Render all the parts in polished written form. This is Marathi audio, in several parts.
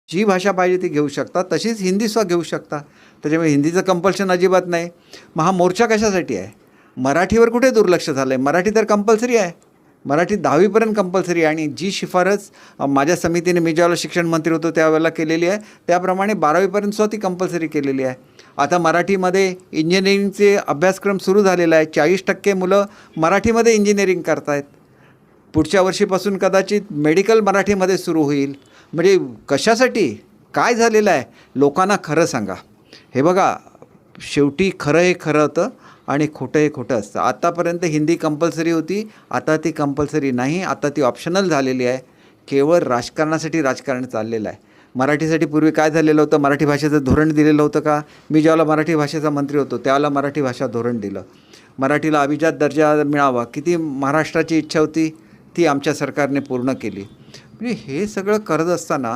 जी भाषा पाहिजे ती घेऊ शकता, तशीच हिंदीसुद्धा घेऊ शकता. त्याच्यामुळे हिंदीचं कंपल्शन अजिबात नाही. मग हा मोर्चा कशासाठी आहे? मराठीवर कुठे दुर्लक्ष झालं आहे? मराठी तर कंपल्सरी आहे. मराठी 10वीपर्यंत कंपल्सरी आहे आणि जी शिफारस माझ्या समितीने मी ज्यावेळेला शिक्षण मंत्री होतो त्यावेळेला केलेली आहे, त्याप्रमाणे 12वीपर्यंतसुद्धा ती कंपल्सरी केलेली आहे. आता मराठीमध्ये इंजिनिअरिंगचे अभ्यासक्रम सुरू झालेला आहे. 40% मुलं मराठीमध्ये इंजिनिअरिंग करत आहेत. पुढच्या वर्षीपासून कदाचित मेडिकल मराठीमध्ये सुरू होईल. म्हणजे कशासाठी? काय झालेलं आहे? लोकांना खरं सांगा. हे बघा, शेवटी खरं हे खरं होतं आणि खोटं हे खोटं असतं. आत्तापर्यंत हिंदी कंपल्सरी होती, आता ती कंपल्सरी नाही, आता ती ऑप्शनल झालेली आहे. केवळ राजकारणासाठी राजकारण चाललेलं आहे. मराठीसाठी पूर्वी काय झालेलं होतं? मराठी भाषेचं धोरण दिलेलं होतं का? मी ज्यावेळेला मराठी भाषेचा मंत्री होतो त्यावेळेला मराठी भाषा धोरण दिलं. मराठीला अभिजात दर्जा मिळावा, किती महाराष्ट्राची इच्छा होती, ती आमच्या सरकारने पूर्ण केली. म्हणजे हे सगळं करत असताना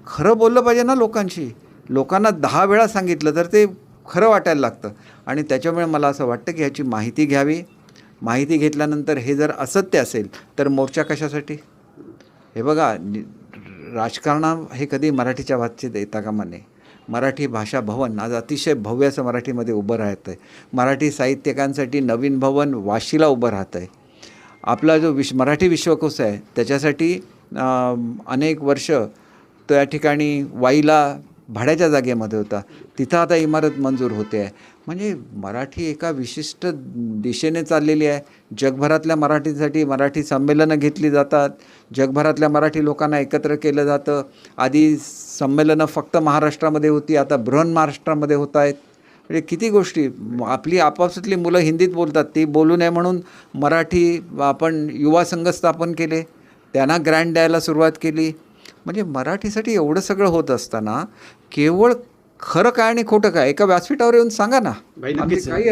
खरं बोललं पाहिजे ना लोकांशी. लोकांना 10 वेळा सांगितलं तर ते खरं वाटायला लागतं आणि त्याच्यामुळे मला असं वाटतं की ह्याची माहिती घ्यावी. माहिती घेतल्यानंतर हे जर असत्य असेल तर मोर्चा कशासाठी? हे बघा, राजकारण हे कधी मराठीच्या बाबतीत येता कामा नये. मराठी भाषा भवन आज अतिशय भव्य असं मराठीमध्ये उभं राहत आहे. मराठी साहित्यिकांसाठी नवीन भवन वाशीला उभं राहत आहे. आपला जो मराठी विश्वकोश आहे त्याच्यासाठी अनेक वर्ष त्या ठिकाणी वाईला भाड्याच्या जागेमध्ये होता, तिथं आता इमारत मंजूर होते आहे. म्हणजे मराठी एका विशिष्ट दिशेने चाललेली आहे. जगभरातल्या मराठीसाठी मराठी संमेलनं घेतली जातात. जगभरातल्या मराठी लोकांना एकत्र केलं जातं. आधी संमेलनं फक्त महाराष्ट्रामध्ये होती, आता बृहन महाराष्ट्रामध्ये होत आहेत. म्हणजे किती गोष्टी. आपली आपापसातली मुलं हिंदीत बोलतात, ती बोलू नये म्हणून मराठी आपण युवा संघ स्थापन केले, त्यांना ग्रँट द्यायला सुरुवात केली. म्हणजे मराठीसाठी एवढं सगळं होत असताना केवळ खरं काय आणि खोटं काय एका व्यासपीठावर येऊन सांगा ना. नक्कीच. काही